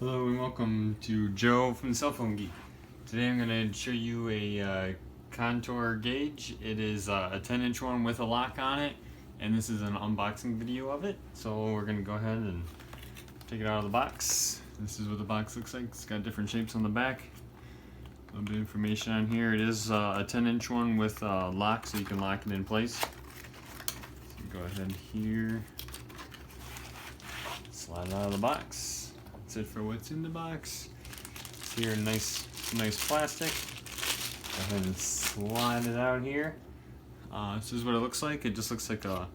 Hello and welcome to Joe from the Cell Phone Geek. Today I'm going to show you a contour gauge. It is a 10-inch one with a lock on it, and this is an unboxing video of it. So we're going to go ahead and take it out of the box. This is what the box looks like. It's got different shapes on the back. A little bit of information on here. It is a 10-inch one with a lock, so you can lock it in place. So go ahead here, slide it out of the box. That's it for what's in the box. It's here, nice plastic. Go ahead and slide it out here. This is what it looks like. It just looks like a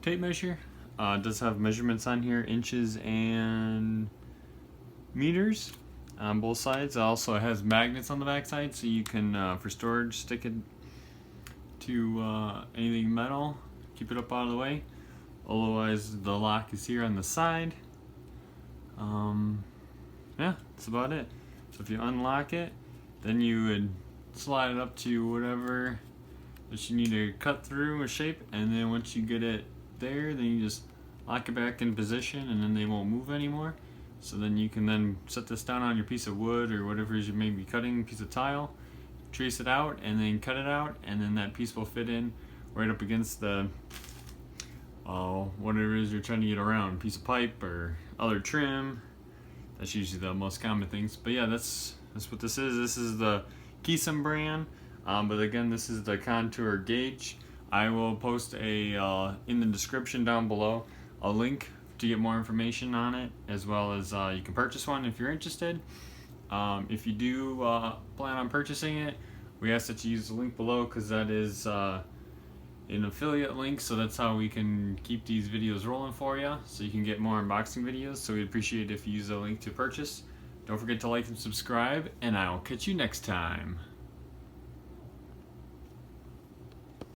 tape measure. It does have measurements on here, inches and meters on both sides. It also has magnets on the back side, so you can, for storage, stick it to anything metal. Keep it up out of the way. Otherwise, the lock is here on the side. Yeah, that's about it. So if you unlock it, then you would slide it up to whatever that you need to cut through a shape, and then once you get it there, then you just lock it back in position, and then they won't move anymore. So then you can then set this down on your piece of wood or whatever it is you may be cutting, piece of tile, trace it out, and then cut it out, and then that piece will fit in right up against the whatever it is you're trying to get around, piece of pipe or other trim. That's usually the most common things. But yeah, that's what this is. This is the Keesum brand, but again, this is the contour gauge. I will post a in the description down below a link to get more information on it, as well as you can purchase one if you're interested. If you do plan on purchasing it, we ask that you use the link below, because that is an affiliate link, so that's how we can keep these videos rolling for you, so you can get more unboxing videos. So we'd appreciate it if you use the link to purchase. Don't forget to like and subscribe, and I'll catch you next time.